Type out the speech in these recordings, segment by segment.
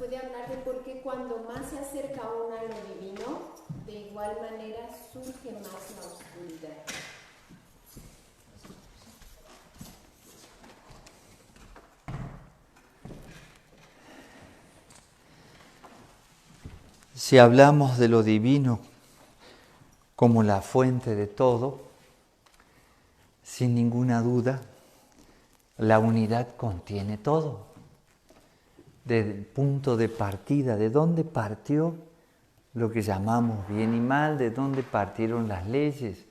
puede hablar de por qué cuando más se acerca uno a lo divino, de igual manera surge más la oscuridad. Si hablamos de lo divino como la fuente de todo, sin ninguna duda, la unidad contiene todo. Desde el punto de partida, de dónde partió lo que llamamos bien y mal, de dónde partieron las leyes.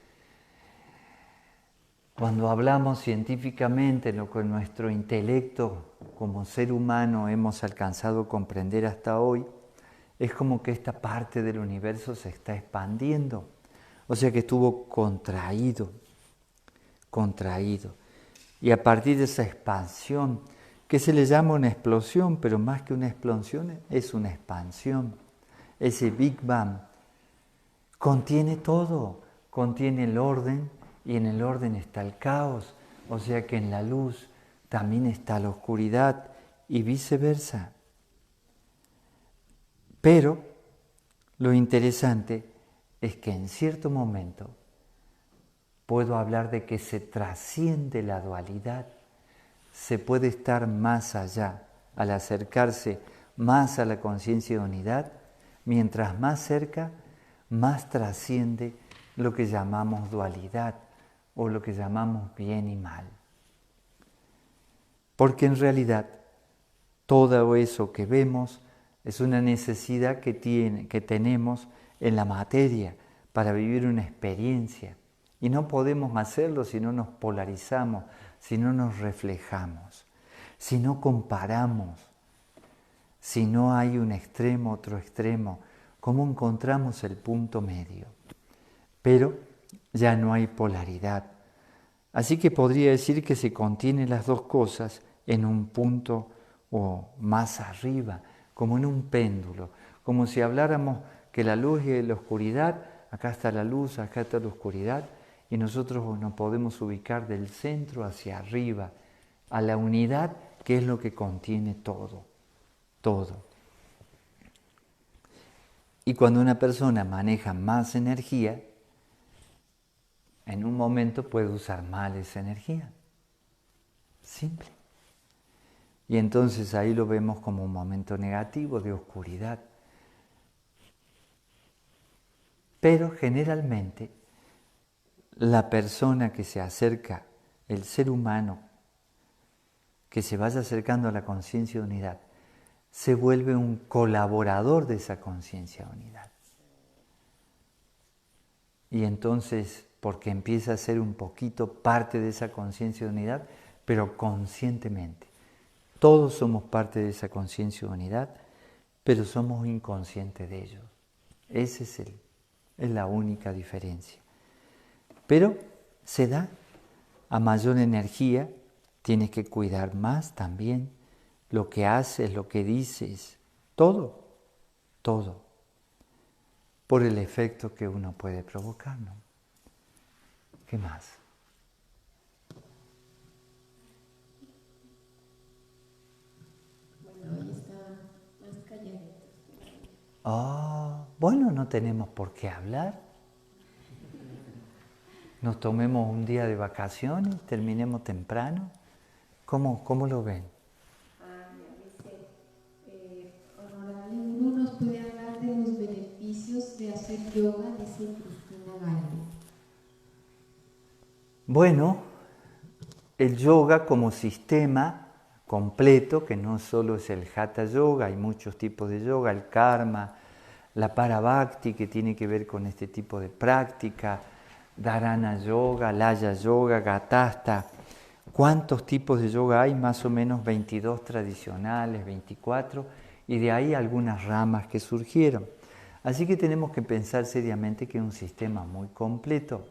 Cuando hablamos científicamente, lo que nuestro intelecto como ser humano hemos alcanzado a comprender hasta hoy, es como que esta parte del universo se está expandiendo. O sea que estuvo contraído. Y a partir de esa expansión, que se le llama una explosión, pero más que una explosión es una expansión. Ese Big Bang contiene todo, contiene el orden y en el orden está el caos, o sea que en la luz también está la oscuridad y viceversa. Pero lo interesante es que en cierto momento puedo hablar de que se trasciende la dualidad, se puede estar más allá al acercarse más a la conciencia de unidad, mientras más cerca, más trasciende lo que llamamos dualidad o lo que llamamos bien y mal. Porque en realidad todo eso que vemos es una necesidad que tenemos en la materia para vivir una experiencia. Y no podemos hacerlo si no nos polarizamos, si no nos reflejamos, si no comparamos, si no hay un extremo, otro extremo. ¿Cómo encontramos el punto medio? Pero ya no hay polaridad. Así que podría decir que se contienen las dos cosas en un punto o más arriba, como en un péndulo, como si habláramos que la luz y la oscuridad, acá está la luz, acá está la oscuridad, y nosotros nos podemos ubicar del centro hacia arriba, a la unidad que es lo que contiene todo. Y cuando una persona maneja más energía, en un momento puede usar mal esa energía. Simple. Y entonces ahí lo vemos como un momento negativo de oscuridad. Pero generalmente la persona que se acerca, el ser humano, que se vaya acercando a la conciencia de unidad, se vuelve un colaborador de esa conciencia de unidad. Y entonces, porque empieza a ser un poquito parte de esa conciencia de unidad, pero conscientemente. Todos somos parte de esa conciencia de unidad, pero somos inconscientes de ello. Esa es la única diferencia. Pero se da a mayor energía, tienes que cuidar más también lo que haces, lo que dices, todo, por el efecto que uno puede provocar, ¿no? ¿Qué más? Bueno, hoy está más calladito. Bueno, no tenemos por qué hablar. Nos tomemos un día de vacaciones, terminemos temprano. ¿Cómo lo ven? Dice, honorable, uno nos puede hablar de los beneficios de hacer yoga, dice Cristina Galvez. Bueno, el yoga como sistema completo, que no solo es el Hatha Yoga, hay muchos tipos de yoga, el Karma, la Parabhakti, que tiene que ver con este tipo de práctica, Dharana Yoga, Laya Yoga, Gatasta. ¿Cuántos tipos de yoga hay? Más o menos 22 tradicionales, 24, y de ahí algunas ramas que surgieron. Así que tenemos que pensar seriamente que es un sistema muy completo.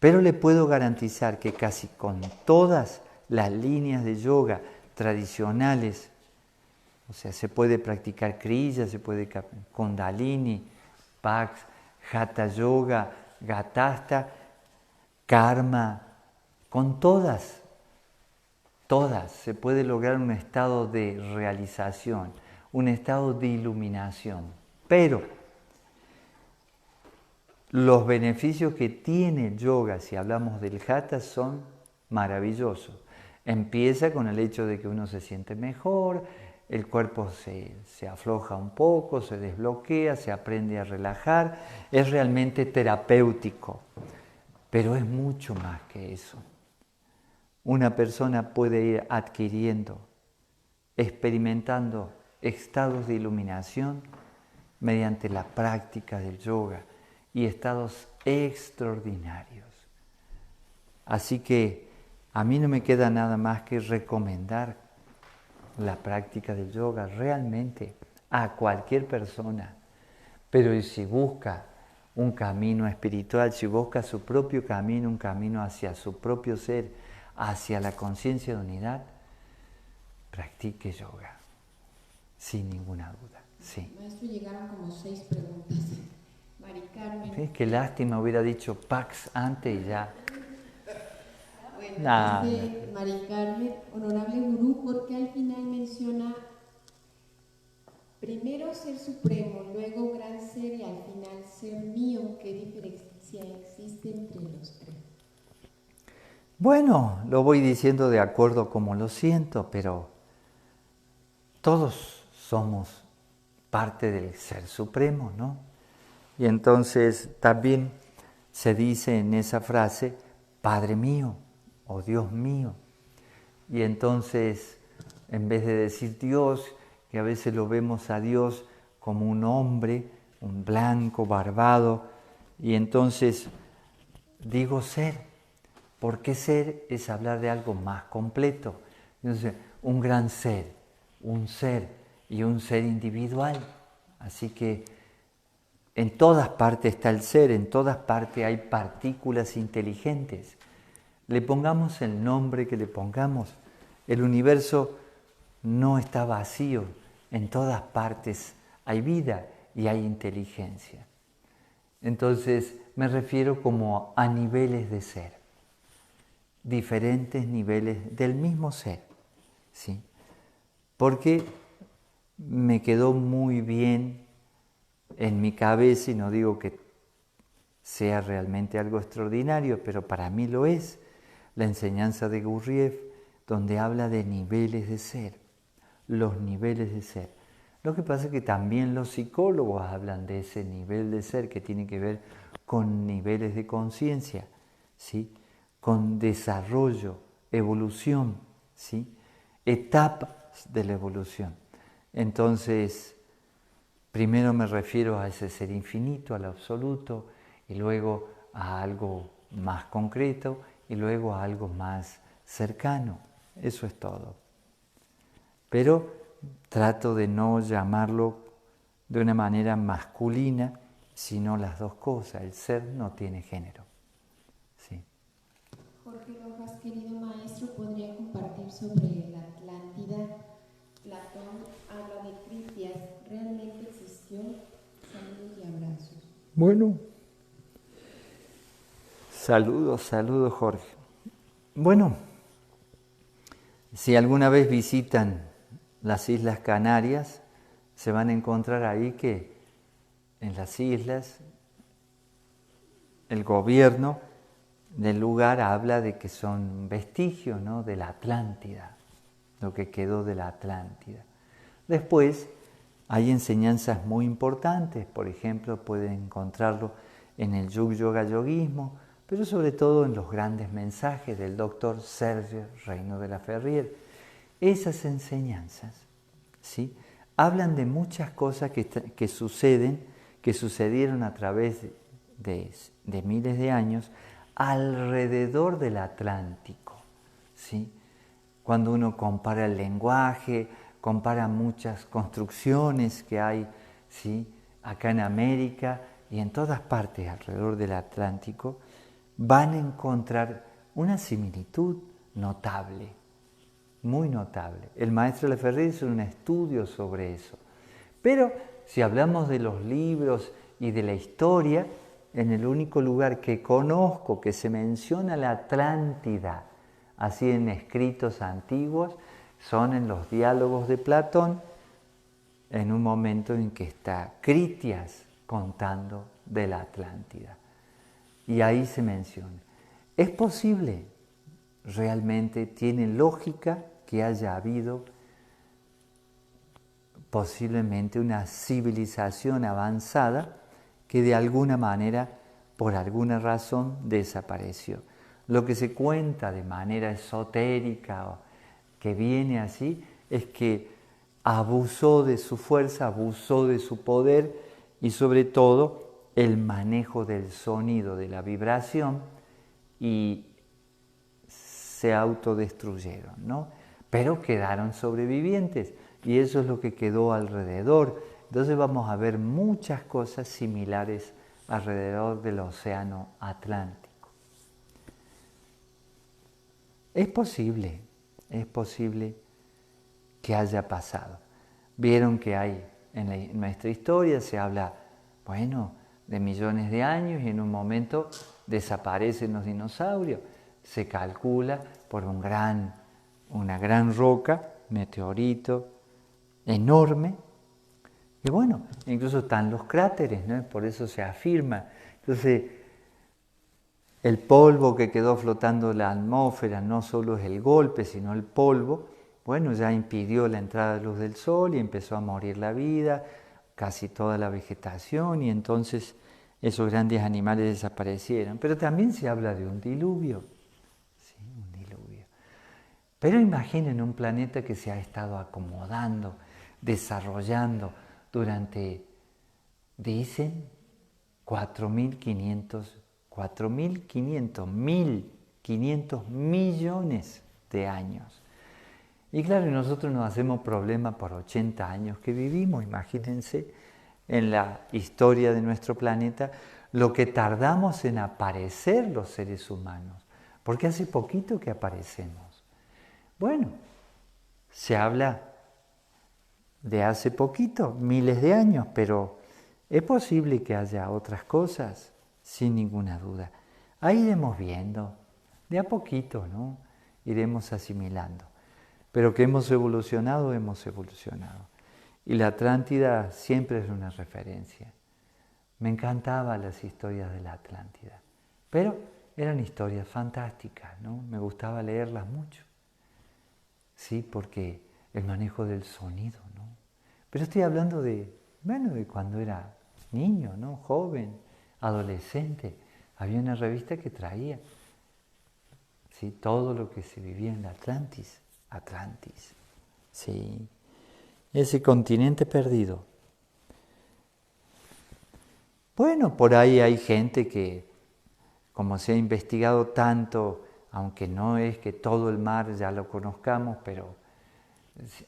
Pero le puedo garantizar que casi con todas las líneas de yoga tradicionales, o sea, se puede practicar Kriya, se puede Kundalini, Pax, Hatha Yoga, Gatasta, Karma, con todas se puede lograr un estado de realización, un estado de iluminación. Pero los beneficios que tiene el yoga, si hablamos del hatha, son maravillosos. Empieza con el hecho de que uno se siente mejor, el cuerpo se afloja un poco, se desbloquea, se aprende a relajar, es realmente terapéutico, pero es mucho más que eso. Una persona puede ir adquiriendo, experimentando estados de iluminación mediante la práctica del yoga y estados extraordinarios. Así que a mí no me queda nada más que recomendar la práctica del yoga realmente a cualquier persona. Pero si busca un camino espiritual, si busca su propio camino, un camino hacia su propio ser, hacia la conciencia de unidad, practique yoga, sin ninguna duda. Sí. Maestro, llegaron como 6 preguntas. Mari Carmen. ¿Sí? Qué lástima, hubiera dicho Pax antes y ya. Bueno, dice Mari Carmen, honorable gurú, ¿por qué al final menciona primero ser supremo, luego gran ser y al final ser mío? ¿Qué diferencia existe entre los tres? Bueno, lo voy diciendo de acuerdo como lo siento, pero todos somos parte del Ser Supremo, ¿no? Y entonces también se dice en esa frase, Padre mío o Dios mío. Y entonces, en vez de decir Dios, que a veces lo vemos a Dios como un hombre, un blanco, barbado, y entonces digo ser, porque ser es hablar de algo más completo. Entonces, un gran ser, un ser y un ser individual. Así que en todas partes está el ser, en todas partes hay partículas inteligentes. Le pongamos el nombre que le pongamos, el universo no está vacío, en todas partes hay vida y hay inteligencia. Entonces me refiero como a niveles de ser, diferentes niveles del mismo ser, ¿sí? Porque me quedó muy bien en mi cabeza, y no digo que sea realmente algo extraordinario, pero para mí lo es, la enseñanza de Gurdjieff, donde habla de niveles de ser, los niveles de ser. Lo que pasa es que también los psicólogos hablan de ese nivel de ser que tiene que ver con niveles de conciencia, ¿sí? Con desarrollo, evolución, ¿sí? Etapas de la evolución. Entonces, primero me refiero a ese ser infinito, al absoluto, y luego a algo más concreto, y luego a algo más cercano. Eso es todo. Pero trato de no llamarlo de una manera masculina, sino las dos cosas. El ser no tiene género. Sí. Jorge Rojas, querido maestro, ¿podría compartir sobre la Atlántida? Platón habla de Critias. ¿Realmente existió? Saludos y abrazos. Bueno. Saludos Jorge. Bueno, si alguna vez visitan las Islas Canarias, se van a encontrar ahí que en las islas el gobierno del lugar habla de que son vestigios, ¿no?, de la Atlántida, lo que quedó de la Atlántida. Después hay enseñanzas muy importantes, por ejemplo, pueden encontrarlo en el Yoga Yoguismo, pero sobre todo en los grandes mensajes del doctor Sergio Reino de la Ferrier. Esas enseñanzas, ¿sí?, hablan de muchas cosas que sucedieron a través de miles de años alrededor del Atlántico, ¿sí? Cuando uno compara el lenguaje, compara muchas construcciones que hay, ¿sí?, acá en América y en todas partes alrededor del Atlántico, van a encontrar una similitud notable, muy notable. El maestro Leferrier hizo un estudio sobre eso. Pero si hablamos de los libros y de la historia, en el único lugar que conozco que se menciona la Atlántida, así en escritos antiguos, son en los diálogos de Platón, en un momento en que está Critias contando de la Atlántida. Y ahí se menciona. Es posible, realmente tiene lógica que haya habido posiblemente una civilización avanzada que de alguna manera, por alguna razón, desapareció. Lo que se cuenta de manera esotérica o que viene así es que abusó de su fuerza, abusó de su poder y sobre todo el manejo del sonido, de la vibración, y se autodestruyeron, ¿no? Pero quedaron sobrevivientes y eso es lo que quedó alrededor. Entonces vamos a ver muchas cosas similares alrededor del océano Atlántico. Es posible que haya pasado. Vieron que hay en nuestra historia, se habla, bueno, de millones de años y en un momento desaparecen los dinosaurios. Se calcula por una gran roca, meteorito enorme, y bueno, incluso están los cráteres, ¿no? Por eso se afirma. Entonces, el polvo que quedó flotando en la atmósfera no solo es el golpe, sino el polvo, bueno, ya impidió la entrada de luz del sol y empezó a morir la vida, casi toda la vegetación, y entonces esos grandes animales desaparecieron. Pero también se habla de un diluvio, ¿sí? Un diluvio. Pero imaginen un planeta que se ha estado acomodando, desarrollando durante, dicen, 1.500 millones de años. Y claro, nosotros nos hacemos problema por 80 años que vivimos, imagínense, en la historia de nuestro planeta, lo que tardamos en aparecer los seres humanos, porque hace poquito que aparecemos. Bueno, se habla de hace poquito, miles de años, pero es posible que haya otras cosas, sin ninguna duda. Ahí iremos viendo, de a poquito, ¿no? Iremos asimilando. Pero que hemos evolucionado, hemos evolucionado. Y la Atlántida siempre es una referencia. Me encantaban las historias de la Atlántida, pero eran historias fantásticas, ¿no? Me gustaba leerlas mucho. Sí, porque el manejo del sonido, ¿no? Pero estoy hablando de cuando era niño, ¿no? Joven, adolescente. Había una revista que traía, ¿sí? Todo lo que se vivía en la Atlantis, sí. Ese continente perdido. Bueno, por ahí hay gente que, como se ha investigado tanto, aunque no es que todo el mar ya lo conozcamos, pero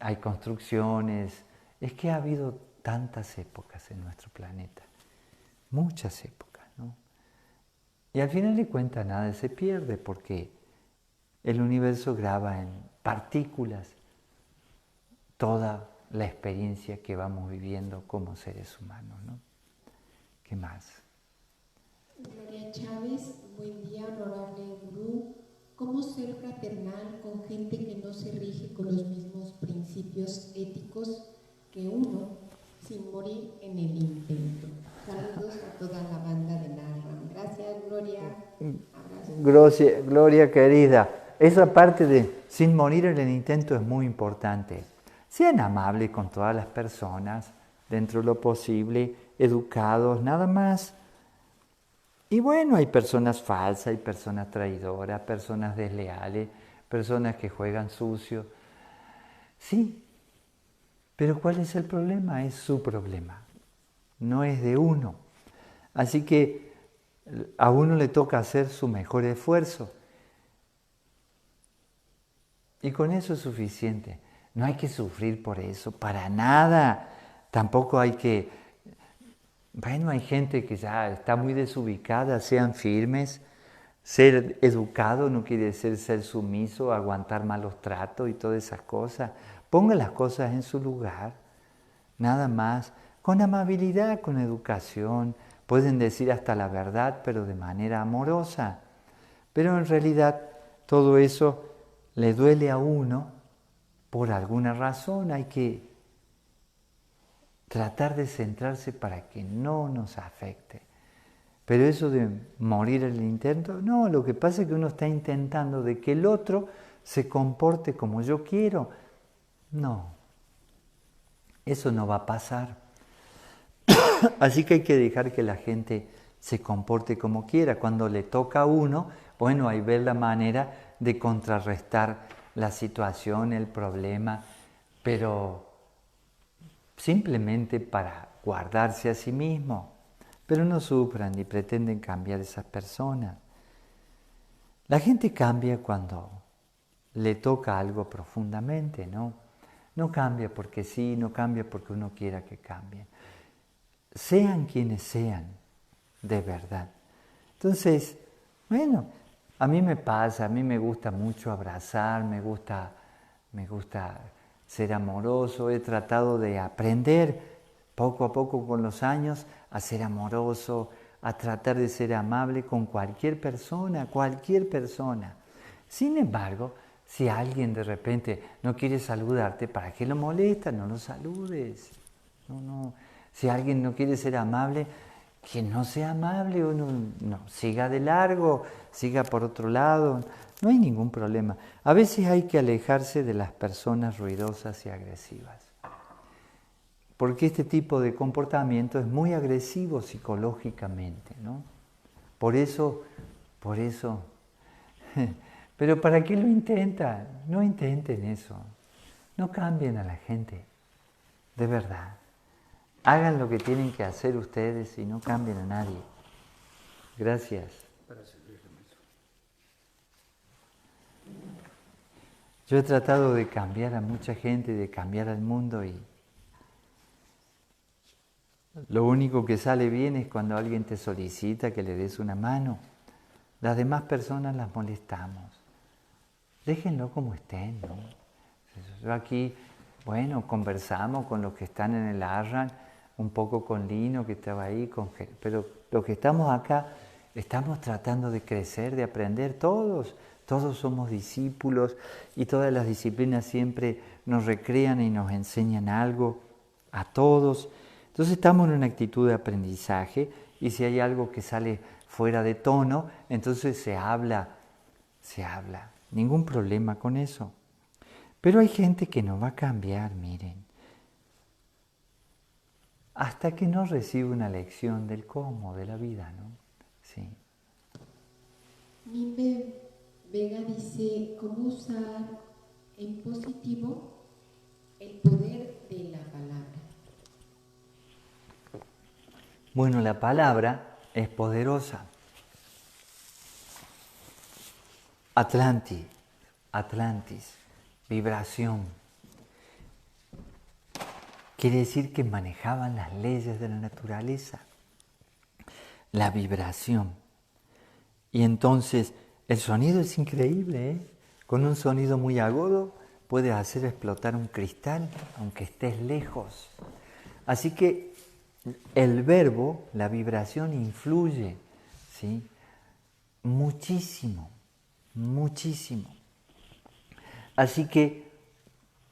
hay construcciones. Es que ha habido tantas épocas en nuestro planeta, muchas épocas, ¿no? Y al final de cuentas nada se pierde porque el universo graba en partículas toda la experiencia que vamos viviendo como seres humanos, ¿no? ¿Qué más? Gloria Chávez, buen día, honorable gurú. ¿Cómo ser fraternal con gente que no se rige con los mismos principios éticos que uno, sin morir en el intento? Saludos a toda la banda de Narram. Gracias, Gloria. Gloria querida, esa parte de sin morir en el intento es muy importante. Sean amables con todas las personas, dentro de lo posible, educados, nada más. Y bueno, hay personas falsas, hay personas traidoras, personas desleales, personas que juegan sucio. Sí, pero ¿cuál es el problema? Es su problema, no es de uno. Así que a uno le toca hacer su mejor esfuerzo. Y con eso es suficiente. No hay que sufrir por eso, para nada. Tampoco hay que... Bueno, hay gente que ya está muy desubicada, sean firmes. Ser educado no quiere decir ser sumiso, aguantar malos tratos y todas esas cosas. Ponga las cosas en su lugar, nada más. Con amabilidad, con educación. Pueden decir hasta la verdad, pero de manera amorosa. Pero en realidad todo eso le duele a uno por alguna razón. Hay que tratar de centrarse para que no nos afecte. Pero eso de morir en el intento, no, lo que pasa es que uno está intentando de que el otro se comporte como yo quiero. No, eso no va a pasar. Así que hay que dejar que la gente se comporte como quiera. Cuando le toca a uno, bueno, hay que ver la manera de contrarrestar la situación, el problema, pero simplemente para guardarse a sí mismo. Pero no sufran ni pretenden cambiar esas personas. La gente cambia cuando le toca algo profundamente, ¿no? No cambia porque sí, no cambia porque uno quiera que cambie. Sean quienes sean, de verdad. Entonces, bueno, a mí me pasa, a mí me gusta mucho abrazar, me gusta ser amoroso, he tratado de aprender poco a poco con los años a ser amoroso, a tratar de ser amable con cualquier persona. Sin embargo, si alguien de repente no quiere saludarte, ¿para qué lo molesta? No lo saludes. No. Si alguien no quiere ser amable, que no sea amable, uno no, siga de largo, siga por otro lado, no hay ningún problema. A veces hay que alejarse de las personas ruidosas y agresivas, porque este tipo de comportamiento es muy agresivo psicológicamente, ¿no? Por eso, pero ¿para qué lo intentan? No intenten eso, no cambien a la gente, de verdad. Hagan lo que tienen que hacer ustedes y no cambien a nadie. Gracias. Yo he tratado de cambiar a mucha gente, de cambiar al mundo y lo único que sale bien es cuando alguien te solicita que le des una mano. Las demás personas las molestamos. Déjenlo como estén, ¿no? Yo aquí, bueno, conversamos con los que están en el Arran, un poco con Lino que estaba ahí, pero los que estamos acá estamos tratando de crecer, de aprender todos somos discípulos y todas las disciplinas siempre nos recrean y nos enseñan algo a todos. Entonces estamos en una actitud de aprendizaje y si hay algo que sale fuera de tono, entonces se habla, ningún problema con eso. Pero hay gente que no va a cambiar, miren. Hasta que no recibe una lección del cómo, de la vida, ¿no? Sí. Mimbe Vega dice, ¿cómo usar en positivo el poder de la palabra? Bueno, la palabra es poderosa. Atlantis, vibración. Quiere decir que manejaban las leyes de la naturaleza, la vibración. Y entonces el sonido es increíble, ¿eh? Con un sonido muy agudo puedes hacer explotar un cristal, aunque estés lejos. Así que el verbo, la vibración influye, ¿sí? Muchísimo. Así que,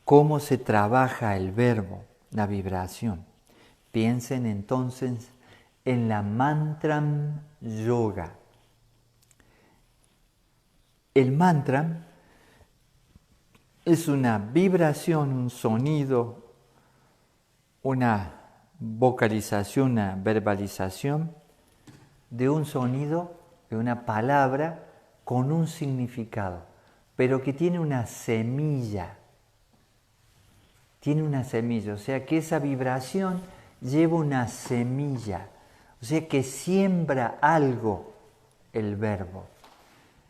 ¿cómo se trabaja el verbo? La vibración. Piensen entonces en la mantram yoga. El mantra es una vibración, un sonido, una vocalización, una verbalización de un sonido, de una palabra con un significado, pero que tiene una semilla. O sea que esa vibración lleva una semilla, o sea que siembra algo el verbo,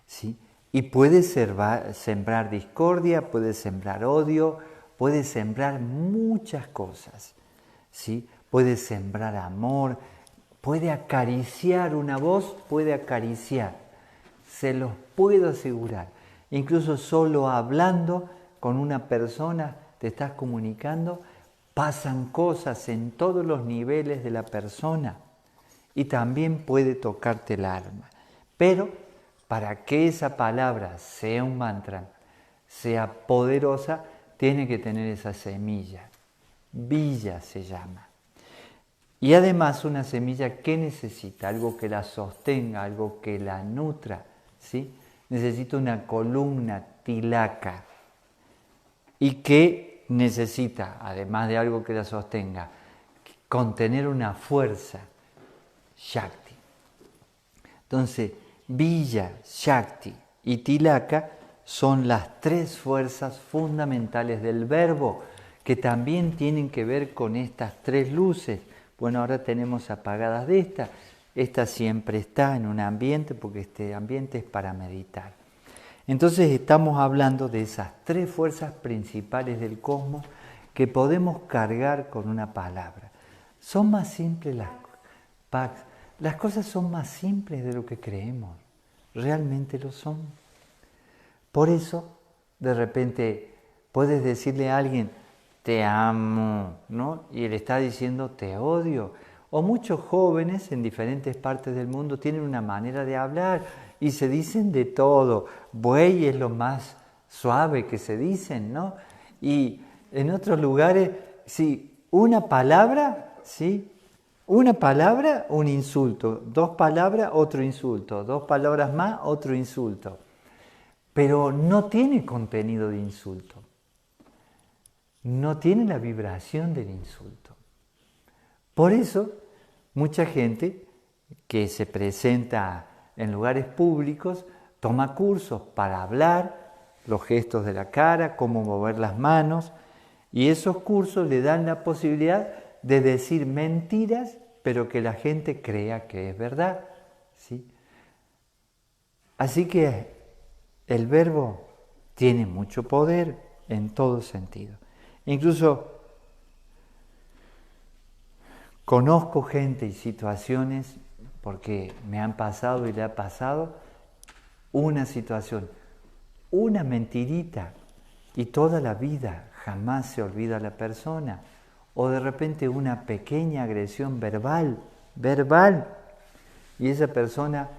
¿sí? Y puede sembrar discordia, puede sembrar odio, puede sembrar muchas cosas, ¿sí? Puede sembrar amor, puede acariciar una voz, puede acariciar, se los puedo asegurar. Incluso solo hablando con una persona, te estás comunicando, pasan cosas en todos los niveles de la persona y también puede tocarte el alma. Pero para que esa palabra sea un mantra, sea poderosa, tiene que tener esa semilla. Villa se llama. Y además una semilla que necesita algo que la sostenga, algo que la nutra, ¿sí? Necesita una columna tilaka y que necesita, además de algo que la sostenga, contener una fuerza, Shakti. Entonces, Bija, Shakti y Tilaka son las tres fuerzas fundamentales del verbo que también tienen que ver con estas tres luces. Bueno, ahora tenemos apagadas de esta siempre está en un ambiente porque este ambiente es para meditar. Entonces estamos hablando de esas tres fuerzas principales del cosmos que podemos cargar con una palabra. Son más simples las cosas son más simples de lo que creemos, realmente lo son. Por eso, de repente, puedes decirle a alguien, te amo, ¿no? Y él está diciendo, te odio. O muchos jóvenes en diferentes partes del mundo tienen una manera de hablar y se dicen de todo. Buey es lo más suave que se dicen, ¿no? Y en otros lugares, sí, una palabra, ¿sí? Una palabra, un insulto. Dos palabras, otro insulto. Dos palabras más, otro insulto. Pero no tiene contenido de insulto. No tiene la vibración del insulto. Por eso, mucha gente que se presenta en lugares públicos toma cursos para hablar, los gestos de la cara, cómo mover las manos, y esos cursos le dan la posibilidad de decir mentiras, pero que la gente crea que es verdad, ¿sí? Así que el verbo tiene mucho poder en todo sentido. Incluso conozco gente y situaciones, porque me han pasado y le ha pasado, una situación, una mentirita, y toda la vida jamás se olvida la persona. O de repente una pequeña agresión verbal, y esa persona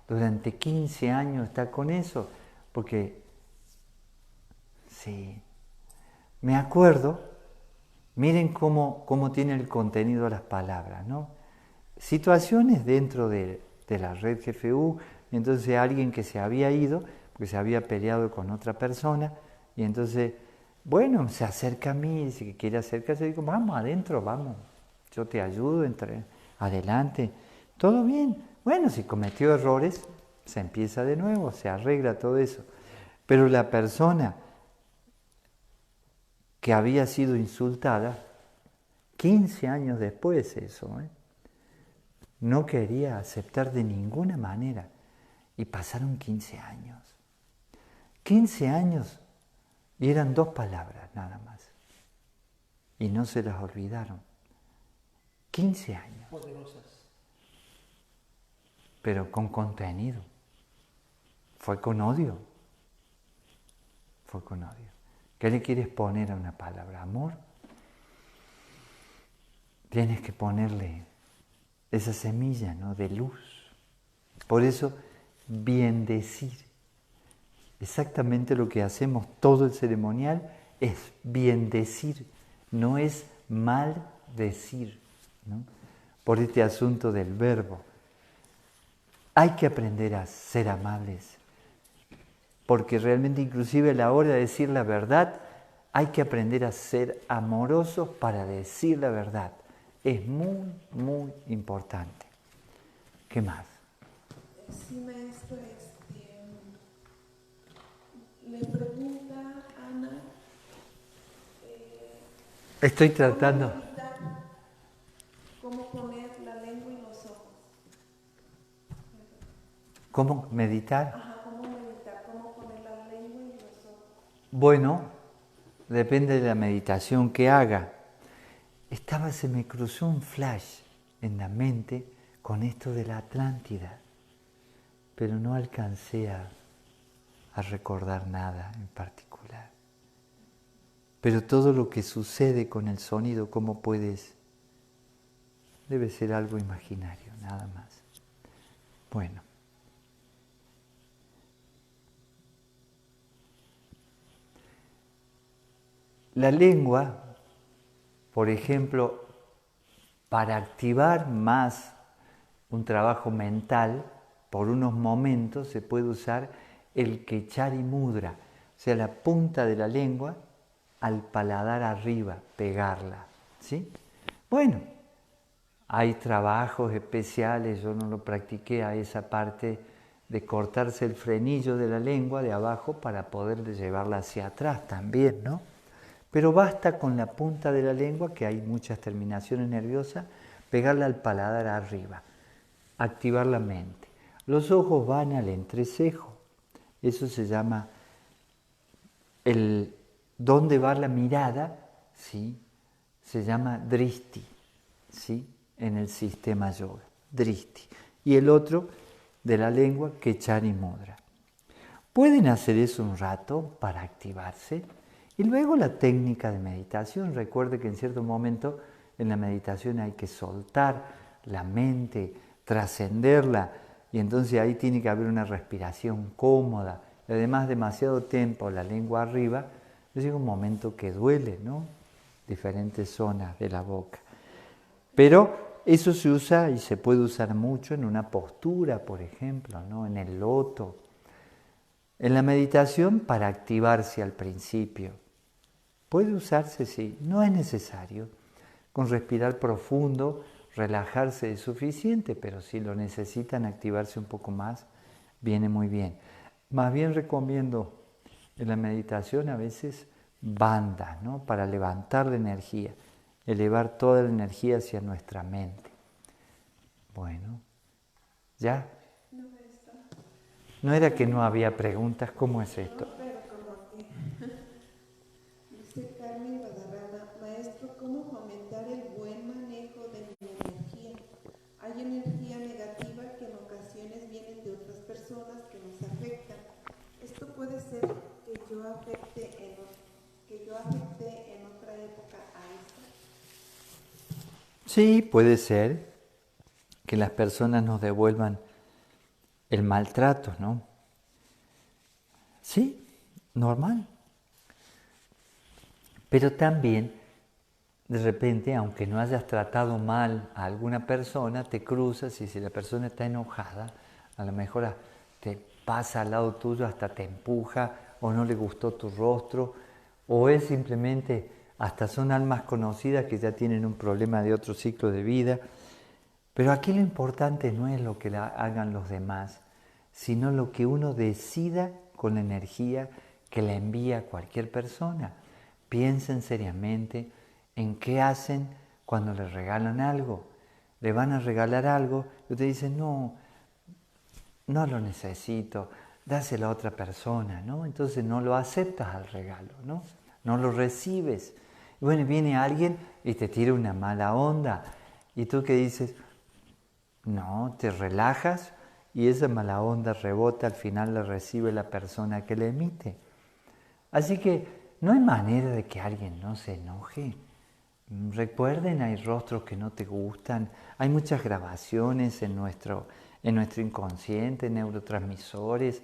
durante 15 años está con eso, porque, sí, me acuerdo, miren cómo tiene el contenido las palabras, ¿no? Situaciones dentro de la red GFU, entonces alguien que se había ido, porque se había peleado con otra persona, y entonces, bueno, se acerca a mí, dice que quiere acercarse, digo, vamos adentro, vamos, yo te ayudo, entre adelante, todo bien. Bueno, si cometió errores, se empieza de nuevo, se arregla todo eso. Pero la persona que había sido insultada, 15 años después eso, no quería aceptar de ninguna manera. Y pasaron 15 años. 15 años y eran 2 palabras nada más. Y no se las olvidaron. 15 años. Poderosas. Pero con contenido. Fue con odio. Fue con odio. ¿Qué le quieres poner a una palabra? ¿Amor? Tienes que ponerle esa semilla, ¿no?, de luz. Por eso, bien decir. Exactamente lo que hacemos todo el ceremonial es bien decir, no es mal decir, ¿no? Por este asunto del verbo. Hay que aprender a ser amables, porque realmente inclusive a la hora de decir la verdad, hay que aprender a ser amorosos para decir la verdad. Es muy, muy importante. ¿Qué más? Sí, maestro, le pregunta Ana. Estoy tratando. ¿Cómo poner la lengua y los ojos? ¿Cómo meditar? Ajá, ¿cómo meditar? ¿Cómo poner la lengua y los ojos? Bueno, depende de la meditación que haga. Se me cruzó un flash en la mente con esto de la Atlántida, pero no alcancé a recordar nada en particular. Pero todo lo que sucede con el sonido, ¿cómo puedes? Debe ser algo imaginario, nada más. Bueno. La lengua, por ejemplo, para activar más un trabajo mental, por unos momentos se puede usar el Kechari Mudra, o sea, la punta de la lengua al paladar arriba, pegarla, ¿sí? Bueno, hay trabajos especiales, yo no lo practiqué a esa parte de cortarse el frenillo de la lengua de abajo para poder llevarla hacia atrás también, ¿no? Pero basta con la punta de la lengua, que hay muchas terminaciones nerviosas, pegarla al paladar arriba, activar la mente. Los ojos van al entrecejo, eso se llama donde va la mirada, ¿sí? Se llama drishti, ¿sí? En el sistema yoga, drishti. Y el otro de la lengua, Kechari Mudra. Pueden hacer eso un rato para activarse y luego la técnica de meditación. Recuerde que en cierto momento en la meditación hay que soltar la mente, trascenderla, y entonces ahí tiene que haber una respiración cómoda. Y además, demasiado tiempo la lengua arriba, llega un momento que duele, ¿no? Diferentes zonas de la boca. Pero eso se usa y se puede usar mucho en una postura, por ejemplo, ¿no? En el loto. En la meditación, para activarse al principio. Puede usarse, sí, no es necesario. Con respirar profundo, relajarse es suficiente, pero si lo necesitan activarse un poco más, viene muy bien. Más bien recomiendo en la meditación a veces bandas, ¿no? Para levantar la energía, elevar toda la energía hacia nuestra mente. Bueno, ¿ya? No era que no había preguntas, ¿cómo es esto? No, pero como que dice Carmen Guadarrama, maestro, ¿cómo fomentar el buen manejo de mi energía? Hay energía negativa que en ocasiones vienen de otras personas que nos afectan. Esto puede ser que yo afecte en otra época a esta. Sí, puede ser que las personas nos devuelvan el maltrato, ¿no? Sí, normal. Pero también, de repente, aunque no hayas tratado mal a alguna persona, te cruzas y si la persona está enojada, a lo mejor te pasa al lado tuyo, hasta te empuja, o no le gustó tu rostro, o es simplemente, hasta son almas conocidas que ya tienen un problema de otro ciclo de vida. Pero aquí lo importante no es lo que hagan los demás, sino lo que uno decida con la energía que le envía a cualquier persona. Piensen seriamente en qué hacen cuando les regalan algo. Le van a regalar algo y usted dice, no lo necesito, dáselo a otra persona, ¿no? Entonces no lo aceptas al regalo, ¿no? No lo recibes. Y bueno, viene alguien y te tira una mala onda. ¿Y tú qué dices? No, te relajas y esa mala onda rebota, al final la recibe la persona que la emite. Así que no hay manera de que alguien no se enoje. Recuerden, hay rostros que no te gustan, hay muchas grabaciones en nuestro inconsciente, neurotransmisores,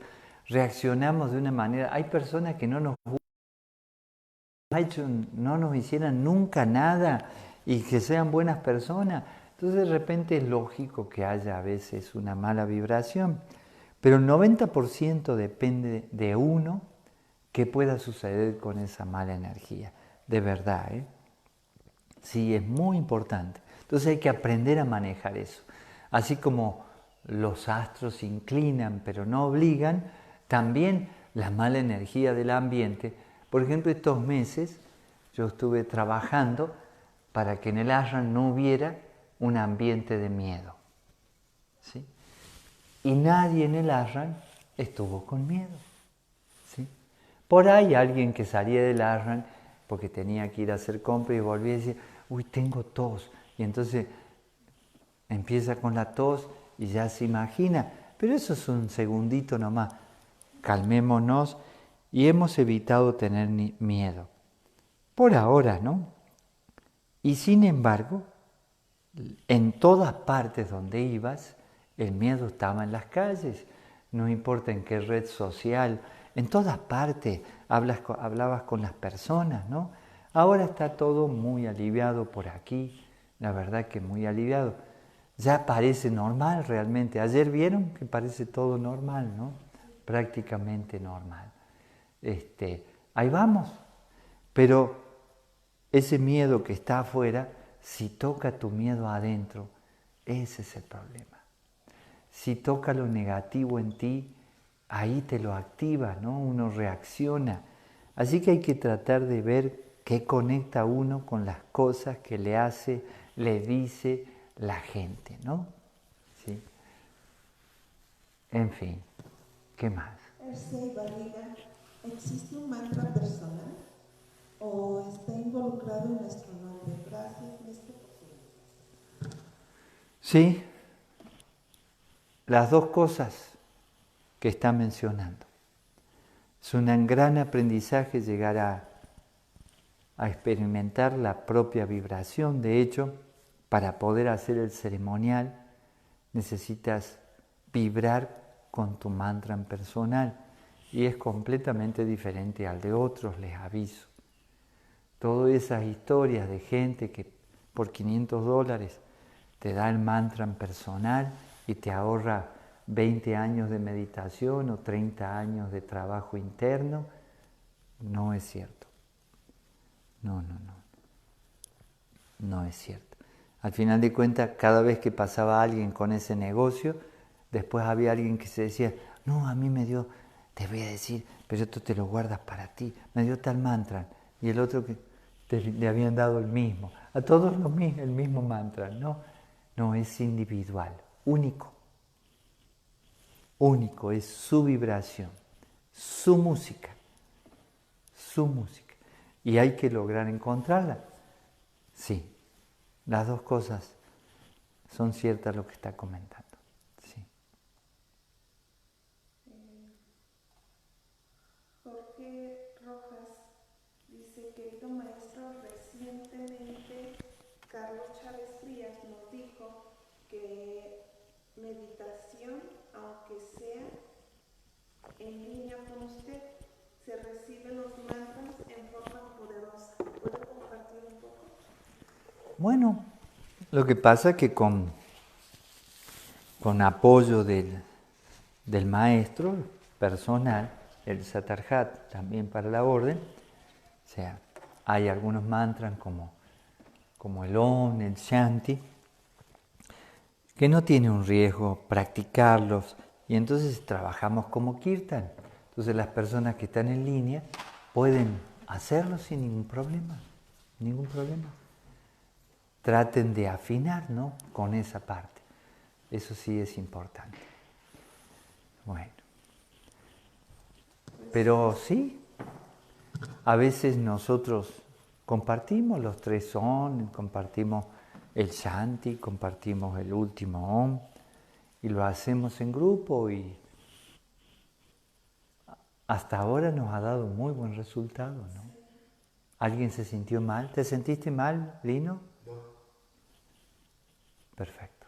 reaccionamos de una manera, hay personas que no nos gustan, no nos hicieran nunca nada y que sean buenas personas. Entonces de repente es lógico que haya a veces una mala vibración, pero el 90% depende de uno qué pueda suceder con esa mala energía, de verdad, ¿eh? Sí, es muy importante. Entonces hay que aprender a manejar eso. Así como los astros se inclinan pero no obligan, también la mala energía del ambiente. Por ejemplo, estos meses yo estuve trabajando para que en el ashram no hubiera un ambiente de miedo, ¿sí? Y nadie en el ashram estuvo con miedo, ¿sí? Por ahí alguien que salía del ashram porque tenía que ir a hacer compras y volvía y decía, uy, tengo tos. Y entonces empieza con la tos y ya se imagina. Pero eso es un segundito nomás. Calmémonos y hemos evitado tener miedo. Por ahora, ¿no? Y sin embargo, en todas partes donde ibas, el miedo estaba en las calles. No importa en qué red social, en todas partes hablabas con las personas, ¿no? Ahora está todo muy aliviado por aquí, la verdad que muy aliviado. Ya parece normal realmente. Ayer vieron que parece todo normal, ¿no? Prácticamente normal. Ahí vamos. Pero ese miedo que está afuera, si toca tu miedo adentro, ese es el problema. Si toca lo negativo en ti, ahí te lo activa, ¿no? Uno reacciona. Así que hay que tratar de ver qué conecta a uno con las cosas que le hace, le dice la gente, ¿no? ¿Sí? En fin, ¿qué más? Erce Barriga, ¿existe un mantra personal o está involucrado en nuestro nombre? Gracias, maestro. Sí, las dos cosas que está mencionando. Es un gran aprendizaje llegar a experimentar la propia vibración. De hecho, para poder hacer el ceremonial necesitas vibrar con tu mantra personal y es completamente diferente al de otros, les aviso. Todas esas historias de gente que por $500 te da el mantra personal y te ahorra 20 años de meditación o 30 años de trabajo interno, no es cierto. No es cierto. Al final de cuentas, cada vez que pasaba alguien con ese negocio, después había alguien que se decía, no, a mí me dio, te voy a decir, pero esto te lo guardas para ti, me dio tal mantra, y el otro que le habían dado el mismo, a todos el mismo mantra, no, es individual, único, es su vibración, su música, y hay que lograr encontrarla. Sí, las dos cosas son ciertas lo que está comentando. Sí. Jorge Rojas dice, querido maestro, recientemente Carlos Chávez Frías nos dijo que meditación, aunque sea en línea con usted, se reciben los mantras en forma poderosa. ¿Puede compartir un poco? Bueno, lo que pasa es que con apoyo del maestro personal, el Satarhat, también para la orden, o sea, hay algunos mantras como el Om, el Shanti, que no tiene un riesgo practicarlos, y entonces trabajamos como Kirtan. Entonces las personas que están en línea pueden hacerlo sin ningún problema. Traten de afinar, ¿no?, con esa parte. Eso sí es importante. Bueno. Pero sí, a veces nosotros compartimos los 3 son, compartimos el Shanti, compartimos el último Om, y lo hacemos en grupo, y hasta ahora nos ha dado muy buen resultado, ¿no? ¿Alguien se sintió mal? ¿Te sentiste mal, Lino? No. Perfecto.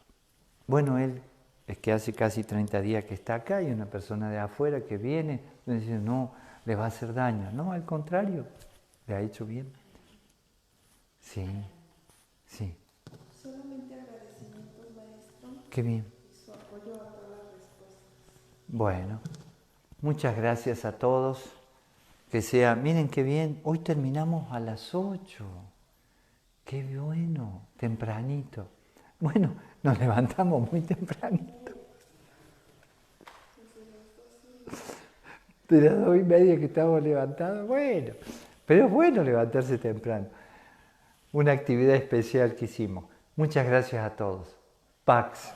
Bueno, él es que hace casi 30 días que está acá, y una persona de afuera que viene, y dice, no, le va a hacer daño. No, al contrario, le ha hecho bien. Sí. Solamente agradecimientos, maestro. Qué bien. Y su apoyo a todas las respuestas. Bueno, muchas gracias a todos. Que sea, miren qué bien, hoy terminamos a las 8. Qué bueno, tempranito. Bueno, nos levantamos muy tempranito. De las 2:30 que estamos levantados, bueno, pero es bueno levantarse temprano. Una actividad especial que hicimos. Muchas gracias a todos. Pax.